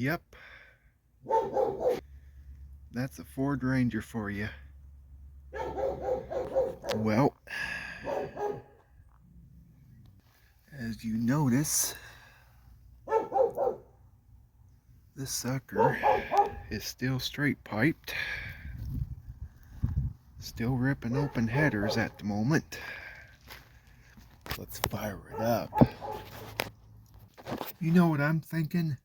Yep, that's a Ford Ranger for you. Well, as you notice, this sucker is still straight piped, still ripping open headers at the moment. Let's fire it up. You know what I'm thinking?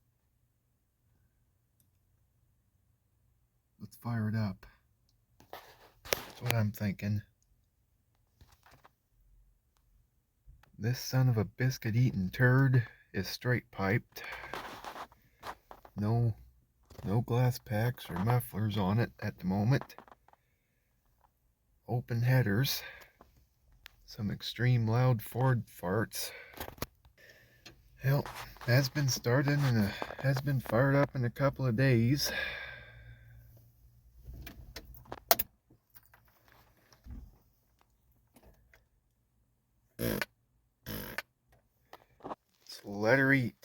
Let's fire it up. That's what I'm thinking. This son of a biscuit eating turd is straight piped. No glass packs or mufflers on it at the moment. Open headers. Some extreme loud Ford farts. Well, has been started and has been fired up in a couple of days. So let her eat.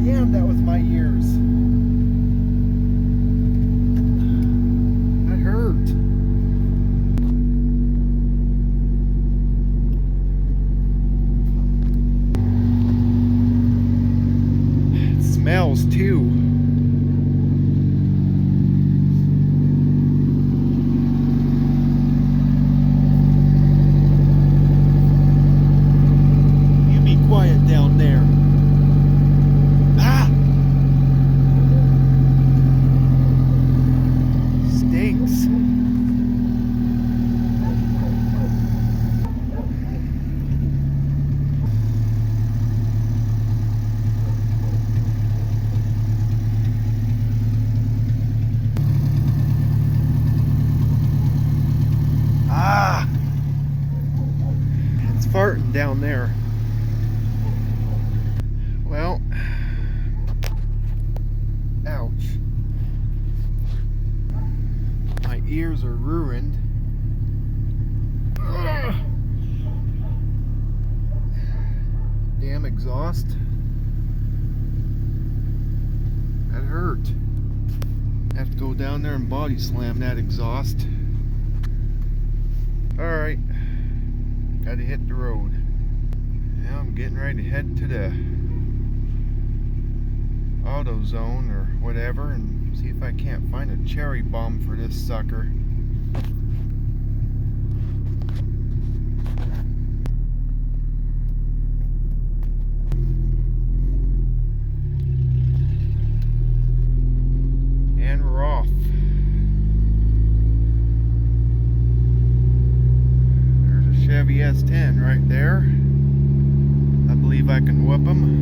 Damn, that was my ears. That hurt. It smells too. You be quiet down there. Stinks. It's farting down there. Well, ouch. My ears are ruined. Ugh. Damn exhaust. That hurt. Have to go down there and body slam that exhaust. Alright. Gotta hit the road. Now I'm getting ready to head to the AutoZone or whatever and see if I can't find a cherry bomb for this sucker. And we're off. There's a Chevy S10 right there. I believe I can whoop them.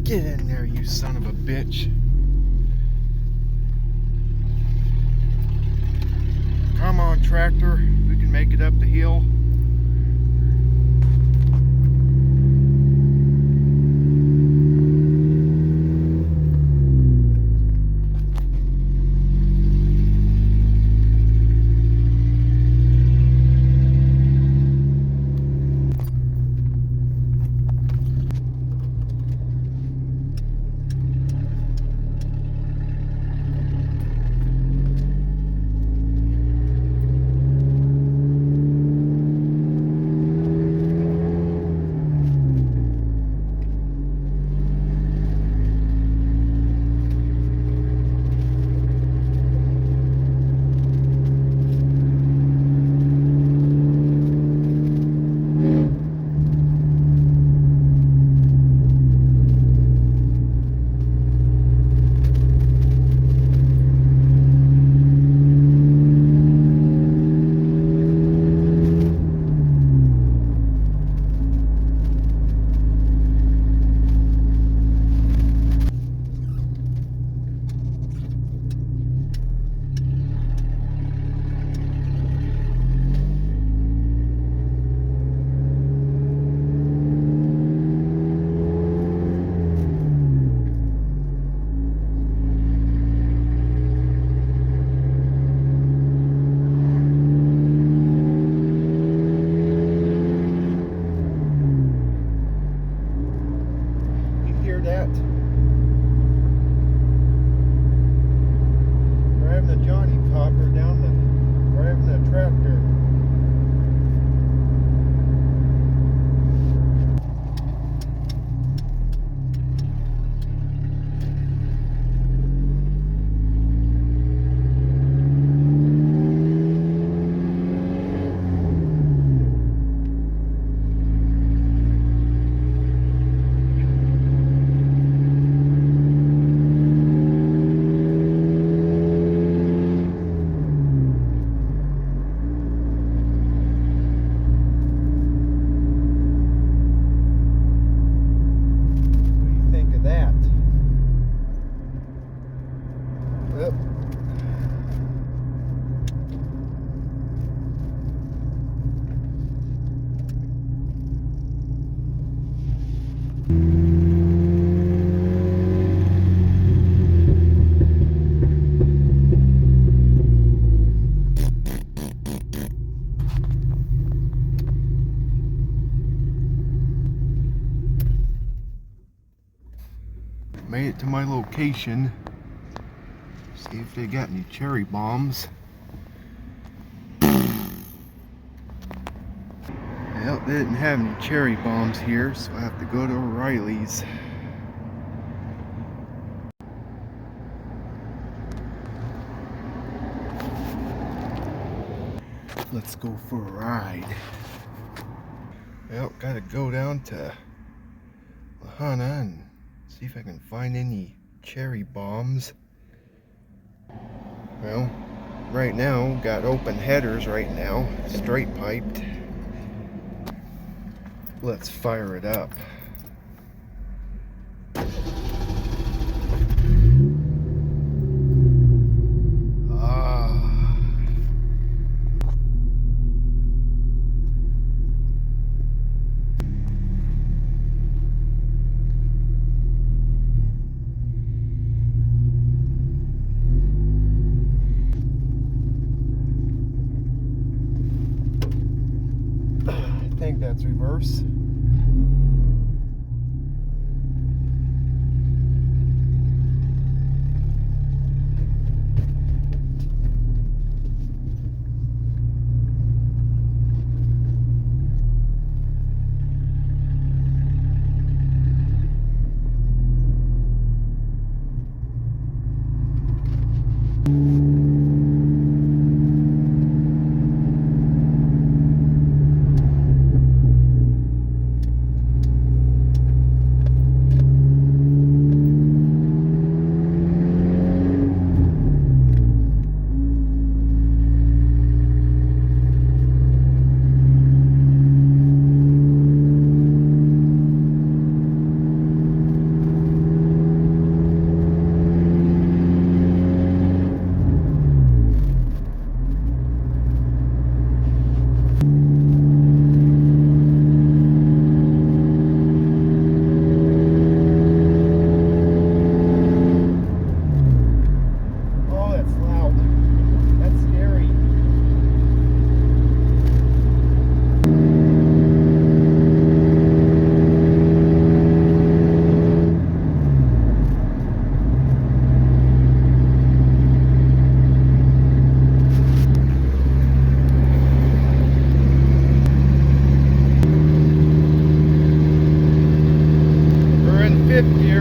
Get in there, you son of a bitch. Come on, tractor. We can make it up the hill. Made it to my location. See if they got any cherry bombs. Well, they didn't have any cherry bombs here, so I have to go to O'Reilly's. Let's go for a ride. Well, gotta go down to Lahana and see if I can find any cherry bombs. Well, right now, got open headers right now, straight piped. Let's fire it up. I think that's reverse.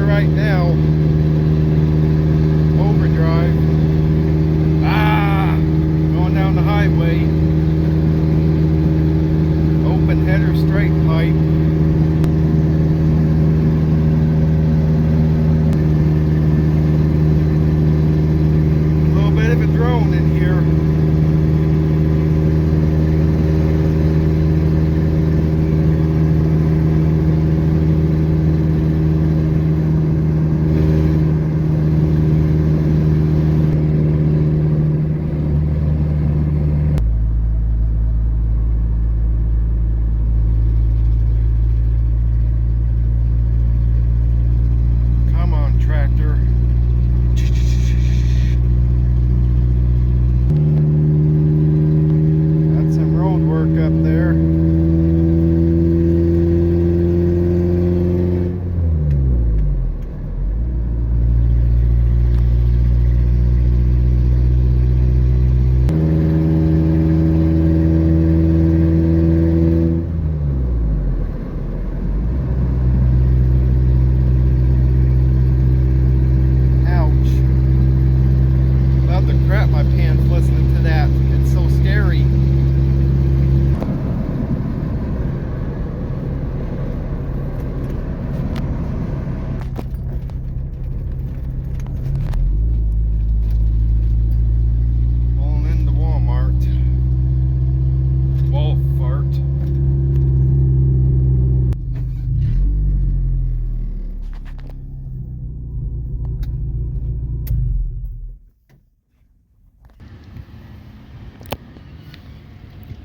Right now, overdrive. Going down the highway. Open header, straight pipe. A little bit of a drone in here.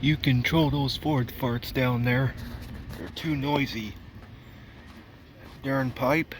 You control those Ford farts down there. They're too noisy. Darn pipe.